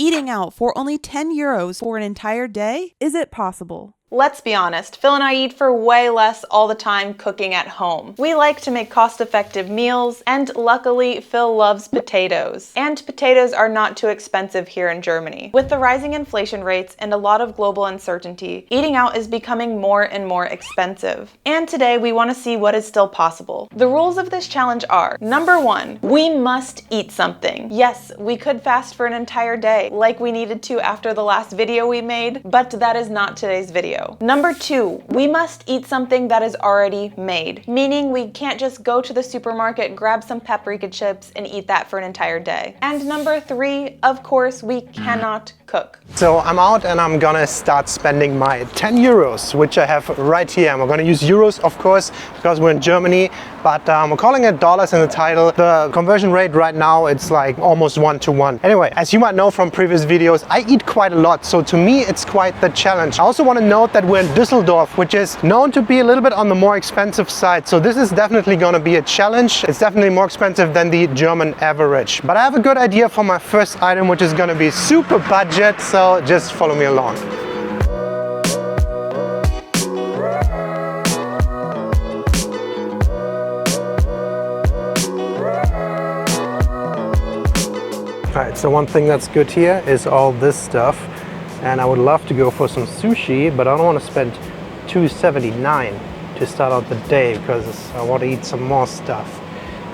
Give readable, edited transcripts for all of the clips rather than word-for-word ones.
Eating out for only 10 euros for an entire day? Is it possible? Let's be honest, Phil and I eat for way less all the time cooking at home. We like to make cost-effective meals, and luckily Phil loves potatoes. And potatoes are not too expensive here in Germany. With the rising inflation rates and a lot of global uncertainty, eating out is becoming more and more expensive. And today we want to see what is still possible. The rules of this challenge are: number 1, we must eat something. Yes, we could fast for an entire day, like we needed to after the last video we made, but that is not today's video. Number 2, we must eat something that is already made, meaning we can't just go to the supermarket, grab some paprika chips, and eat that for an entire day. And number 3, of course, we cannot cook. So I'm out and I'm gonna start spending my 10 euros, which I have right here. And we're gonna use euros, of course, because we're in Germany, but we're calling it dollars in the title. The conversion rate right now, it's like almost 1-to-1. Anyway, as you might know from previous videos, I eat quite a lot. So to me, it's quite the challenge. I also want to note that we're in Düsseldorf, which is known to be a little bit on the more expensive side. So this is definitely going to be a challenge. It's definitely more expensive than the German average. But I have a good idea for my first item, which is going to be super budget. So just follow me along. Alright, so one thing that's good here is all this stuff. And I would love to go for some sushi, but I don't want to spend $2.79 to start out the day because I want to eat some more stuff.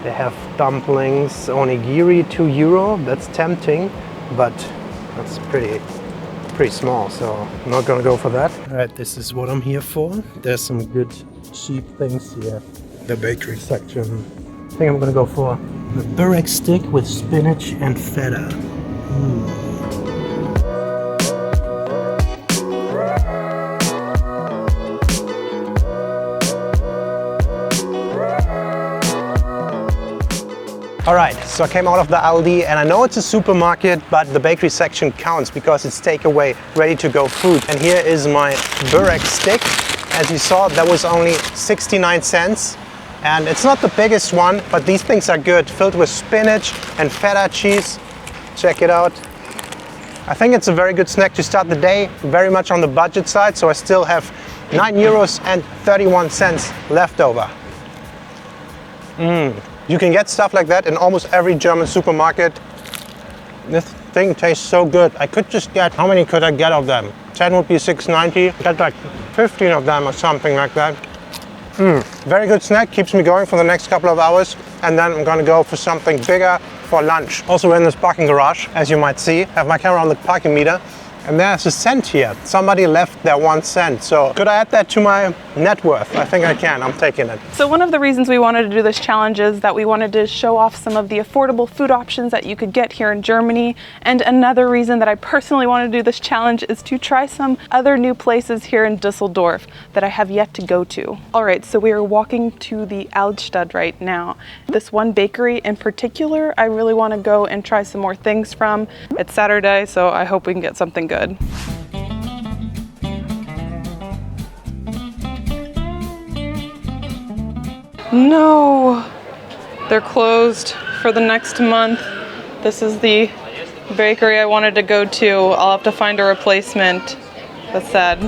They have dumplings, onigiri, 2 euro. That's tempting, but that's pretty small, so I'm not gonna go for that. Alright, this is what I'm here for. There's some good cheap things here. The bakery section. I think I'm gonna go for the burek stick with spinach and feta. Alright, so I came out of the Aldi and I know it's a supermarket, but the bakery section counts because it's takeaway, ready to go food. And here is my burek stick. As you saw, that was only 69 cents. And it's not the biggest one, but these things are good, filled with spinach and feta cheese. Check it out. I think it's a very good snack to start the day, very much on the budget side, so I still have 9 euros and 31 cents left over. You can get stuff like that in almost every German supermarket. This thing tastes so good. I could just get, how many could I get of them? 10 would be 6.90. Get like 15 of them or something like that. Very good snack, keeps me going for the next couple of hours. And then I'm gonna go for something bigger for lunch. Also in this parking garage, as you might see, I have my camera on the parking meter. And there's a cent here. Somebody left their 1 cent. So could I add that to my net worth? I think I can. I'm taking it. So one of the reasons we wanted to do this challenge is that we wanted to show off some of the affordable food options that you could get here in Germany. And another reason that I personally want to do this challenge is to try some other new places here in Düsseldorf that I have yet to go to. All right, so we are walking to the Altstadt right now. This one bakery in particular, I really want to go and try some more things from. It's Saturday, so I hope we can get something good. No, they're closed for the next month. This is the bakery I wanted to go to. I'll have to find a replacement. That's sad.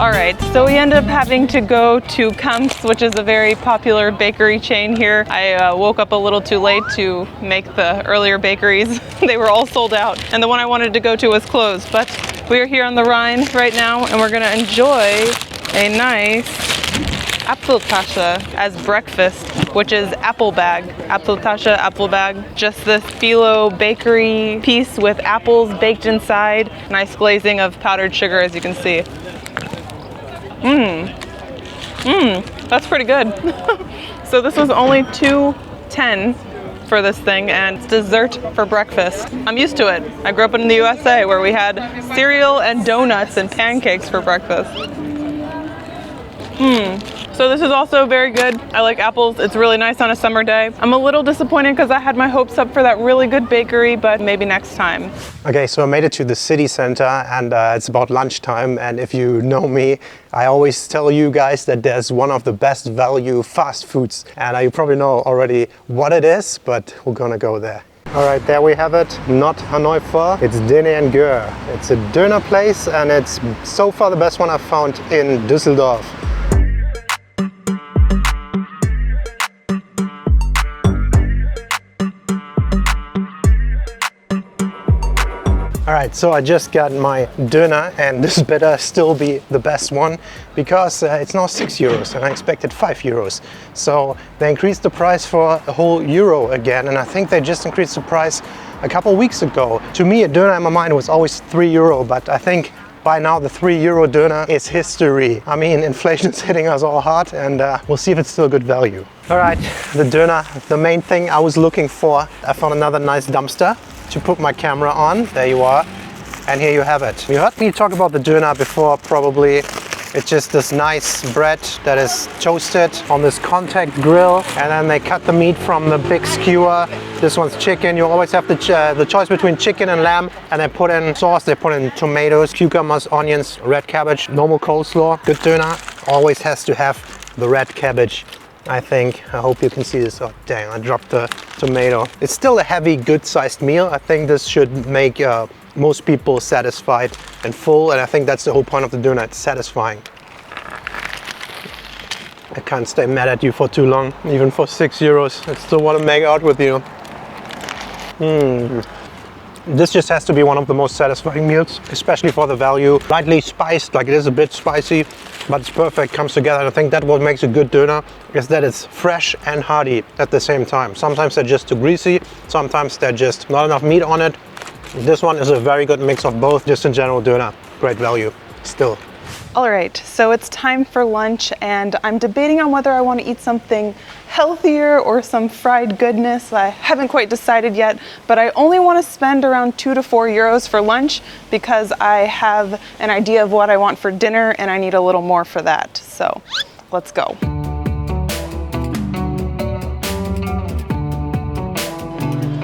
All right, so we end up having to go to Kamps, which is a very popular bakery chain here. I woke up a little too late to make the earlier bakeries. They were all sold out, and the one I wanted to go to was closed. But we are here on the Rhine right now, and we're gonna enjoy a nice Apfeltasche as breakfast, which is apple bag. Apfeltasche, apple bag. Just this phyllo bakery piece with apples baked inside. Nice glazing of powdered sugar, as you can see. That's pretty good. So this was only $2.10 for this thing, and it's dessert for breakfast. I'm used to it. I grew up in the USA where we had cereal and donuts and pancakes for breakfast. So this is also very good. I like apples. It's really nice on a summer day. I'm a little disappointed because I had my hopes up for that really good bakery, but maybe next time. Okay, so I made it to the city center and it's about lunchtime, and if you know me, I always tell you guys that there's one of the best value fast foods, and you probably know already what it is, but we're gonna go there. All right, there we have it. Not Hanoi Pho, it's DEANA'S. It's a döner place and it's so far the best one I've found in Düsseldorf. All right, so I just got my döner and this better still be the best one because it's now 6 euros and I expected 5 euros. So they increased the price for a whole euro again, and I think they just increased the price a couple weeks ago. To me, a döner in my mind was always 3 euro, but I think by now the 3 euro döner is history. I mean, inflation is hitting us all hard, and we'll see if it's still good value. All right, the döner, the main thing I was looking for. I found another nice dumpster to put my camera on. There you are, and here you have it. You heard me talk about the döner before probably. It's just this nice bread that is toasted on this contact grill, and then they cut the meat from the big skewer. This one's chicken. You always have the choice between chicken and lamb, and they put in sauce. They put in tomatoes, cucumbers, onions, red cabbage, normal coleslaw. Good döner always has to have the red cabbage, I think. I hope you can see this. Oh dang, I dropped the tomato. It's still a heavy, good-sized meal. I think this should make most people satisfied and full, and I think that's the whole point of the döner. It's satisfying. I can't stay mad at you for too long, even for 6 euros. I still want to make out with you. This just has to be one of the most satisfying meals, especially for the value. Lightly spiced, like it is a bit spicy, but it's perfect, comes together. And I think that what makes a good döner is that it's fresh and hearty at the same time. Sometimes they're just too greasy, sometimes they're just not enough meat on it. This one is a very good mix of both. Just in general, döner, great value still. All right, so it's time for lunch and I'm debating on whether I want to eat something healthier or some fried goodness. I haven't quite decided yet, but I only want to spend around 2 to 4 euros for lunch because I have an idea of what I want for dinner and I need a little more for that. So let's go.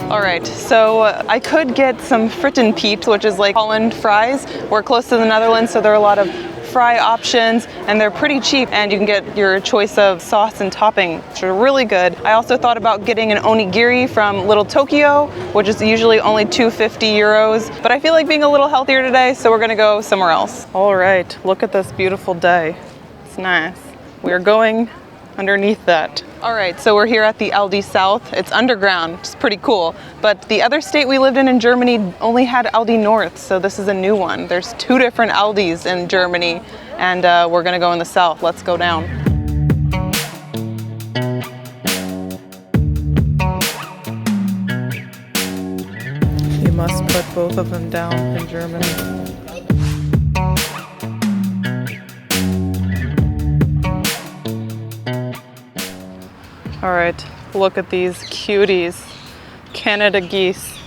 All right, so I could get some frittenpieps, which is like Holland fries. We're close to the Netherlands, so there are a lot of fry options and they're pretty cheap, and you can get your choice of sauce and topping, which are really good. I also thought about getting an onigiri from Little Tokyo, which is usually only 250 euros, but I feel like being a little healthier today, so we're gonna go somewhere else. All right, look at this beautiful day. It's nice. We're going underneath that. All right, so we're here at the Aldi South. It's underground, it's pretty cool. But the other state we lived in Germany only had Aldi North, so this is a new one. There's 2 different Aldis in Germany, and we're gonna go in the south. Let's go down. You must put both of them down in Germany. All right, look at these cuties, Canada geese.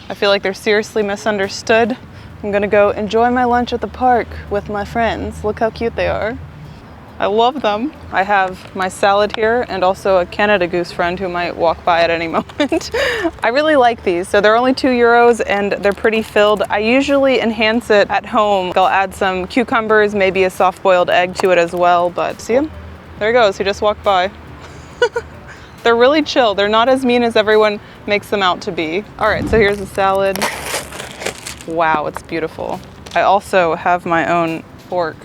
I feel like they're seriously misunderstood. I'm gonna go enjoy my lunch at the park with my friends. Look how cute they are. I love them. I have my salad here and also a Canada goose friend who might walk by at any moment. I really like these. So they're only 2 euros and they're pretty filled. I usually enhance it at home. I'll add some cucumbers, maybe a soft-boiled egg to it as well, but see him? There he goes, he just walked by. They're really chill. They're not as mean as everyone makes them out to be. All right, so here's the salad. Wow, it's beautiful. I also have my own fork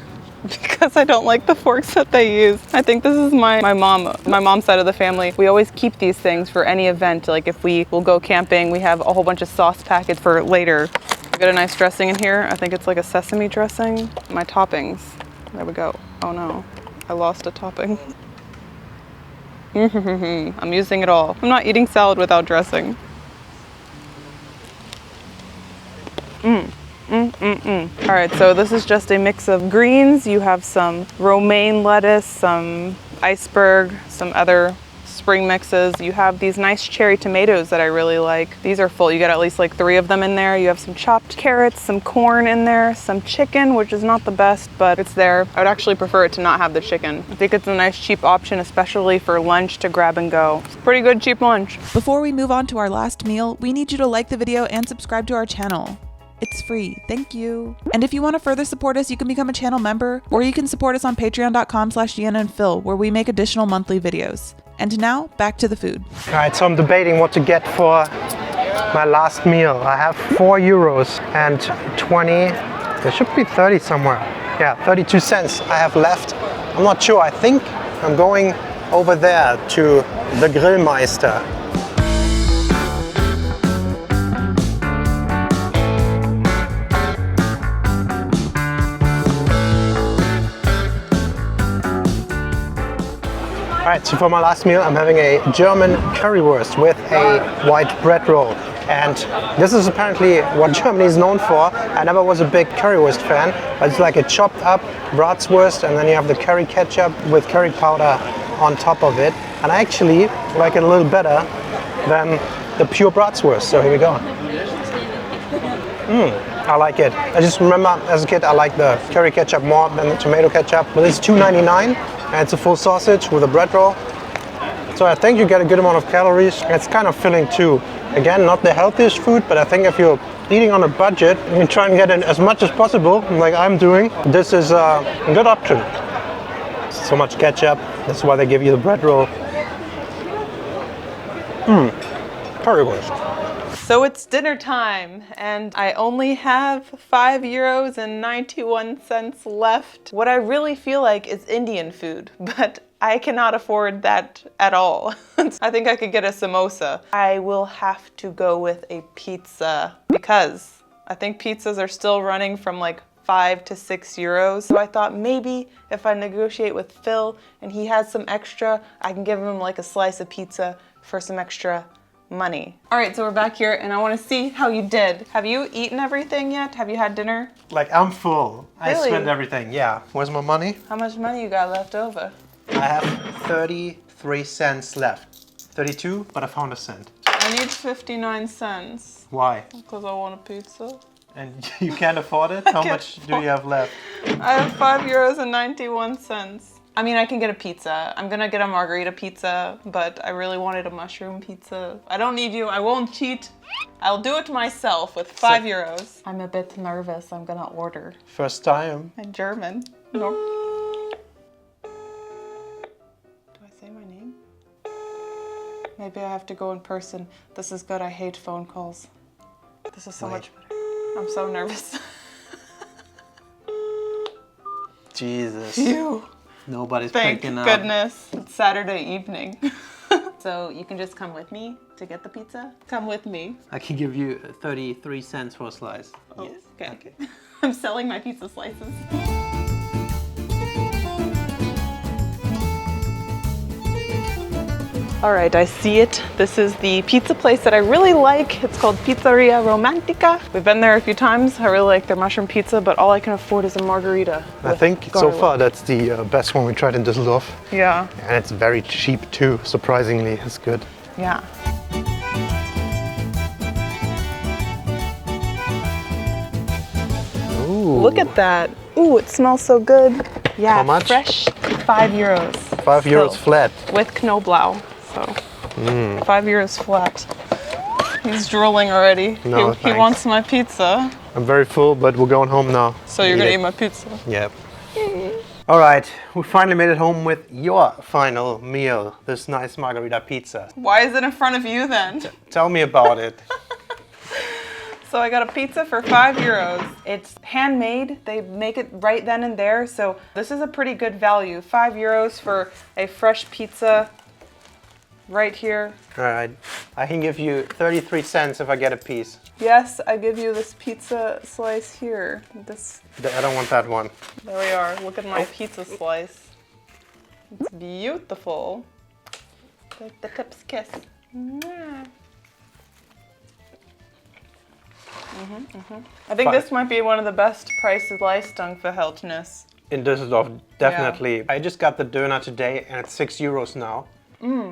because I don't like the forks that they use. I think this is my mom's side of the family. We always keep these things for any event. Like if we will go camping, we have a whole bunch of sauce packets for later. We got a nice dressing in here. I think it's like a sesame dressing. My toppings, there we go. Oh no, I lost a topping. I'm using it all. I'm not eating salad without dressing. All right, so this is just a mix of greens. You have some romaine lettuce, some iceberg, some other spring mixes. You have these nice cherry tomatoes that I really like. These are full. You got at least like 3 of them in there. You have some chopped carrots, some corn in there, some chicken, which is not the best, but it's there. I would actually prefer it to not have the chicken. I think it's a nice cheap option, especially for lunch to grab and go. It's a pretty good cheap lunch. Before we move on to our last meal, we need you to like the video and subscribe to our channel. It's free. Thank you. And if you want to further support us, you can become a channel member, or you can support us on patreon.com/DeannaandPhil, where we make additional monthly videos. And now, back to the food. All right, so I'm debating what to get for my last meal. I have €4 and 20, there should be 30 somewhere. Yeah, 32 cents I have left. I'm not sure, I think I'm going over there to the Grillmeister. Alright, so for my last meal I'm having a German currywurst with a white bread roll. And this is apparently what Germany is known for. I never was a big currywurst fan, but it's like a chopped up bratwurst and then you have the curry ketchup with curry powder on top of it. And I actually like it a little better than the pure bratwurst, so here we go. I like it. I just remember as a kid I liked the curry ketchup more than the tomato ketchup, but it's $2.99. And it's a full sausage with a bread roll. So I think you get a good amount of calories. It's kind of filling too. Again, not the healthiest food, but I think if you're eating on a budget, you can try and get in as much as possible, like I'm doing. This is a good option. So much ketchup, that's why they give you the bread roll. Currywurst. So it's dinner time and I only have €5.91 left. What I really feel like is Indian food, but I cannot afford that at all. I think I could get a samosa. I will have to go with a pizza because I think pizzas are still running from like €5 to €6. So I thought maybe if I negotiate with Phil and he has some extra, I can give him like a slice of pizza for some extra money. All right, so we're back here and I want to see how you did. Have you eaten everything yet? Have you had dinner? Like I'm full. Really? I spent everything, yeah. Where's my money? How much money you got left over? I have 33 cents left. 32, but I found a cent. I need 59 cents. Why? Because I want a pizza. And you can't afford it? How much do you have left? I have €5.91. I mean, I can get a pizza. I'm gonna get a margarita pizza, but I really wanted a mushroom pizza. I don't need you, I won't cheat. I'll do it myself with €5. I'm a bit nervous, I'm gonna order. First time. In German. No. Do I say my name? Maybe I have to go in person. This is good, I hate phone calls. This is so much better. I'm so nervous. Jesus. Phew. Nobody's Thank picking up. goodness. It's Saturday evening. So you can just come with me to get the pizza? Come with me. I can give you 33 cents for a slice. Oh, Yes. okay. I'm selling my pizza slices. All right, I see it. This is the pizza place that I really like. It's called Pizzeria Romantica. We've been there a few times. I really like their mushroom pizza, but all I can afford is a margarita. I think so far that's the best one we tried in Düsseldorf. Yeah. And it's very cheap too, surprisingly. It's good. Yeah. Ooh. Look at that. Ooh, it smells so good. Yeah, How much? fresh, €5. €5 flat. With Knoblauch, so €5 flat. He's drooling already. No, he thanks. wants my pizza. I'm very full, but we're going home now. So you're gonna eat my pizza? Yep. All right, we finally made it home with your final meal, this nice margarita pizza. Why is it in front of you then? Tell me about it. So I got a pizza for €5. It's handmade. They make it right then and there. So this is a pretty good value. €5 for a fresh pizza right here. All right, I can give you 33 cents if I get a piece. Yes, I give you this pizza slice here. This. I don't want that one. There we are. Look at my pizza slice. It's beautiful. Like the tips kiss. Mwah. I think this might be one of the best Preis-Leistung-Verhältnis. In Düsseldorf, definitely. I just got the doner today and it's €6 now.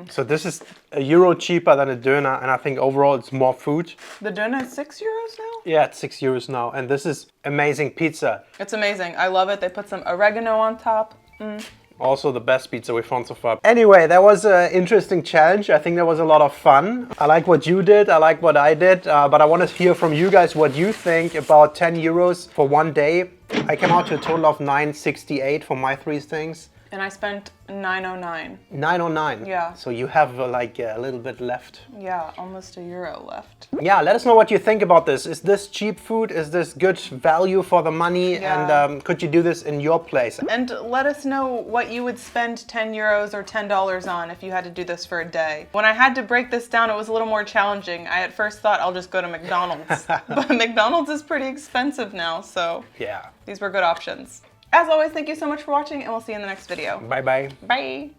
So this is €1 cheaper than a doner, and I think overall it's more food. The doner is €6 now? Yeah, it's €6 now, and this is amazing pizza. It's amazing. I love it. They put some oregano on top. Also the best pizza we found so far. Anyway, that was an interesting challenge. I think that was a lot of fun. I like what you did, I like what I did, but I want to hear from you guys what you think about €10 for one day. I came out to a total of $9.68 for my 3 things. And I spent $9.09. $9.09? Yeah. So you have like a little bit left. Yeah, almost €1 left. Yeah, let us know what you think about this. Is this cheap food? Is this good value for the money? Yeah. And could you do this in your place? And let us know what you would spend €10 or $10 on if you had to do this for a day. When I had to break this down, it was a little more challenging. I at first thought I'll just go to McDonald's, but McDonald's is pretty expensive now, so Yeah. these were good options. As always, thank you so much for watching, and we'll see you in the next video. Bye-bye. Bye.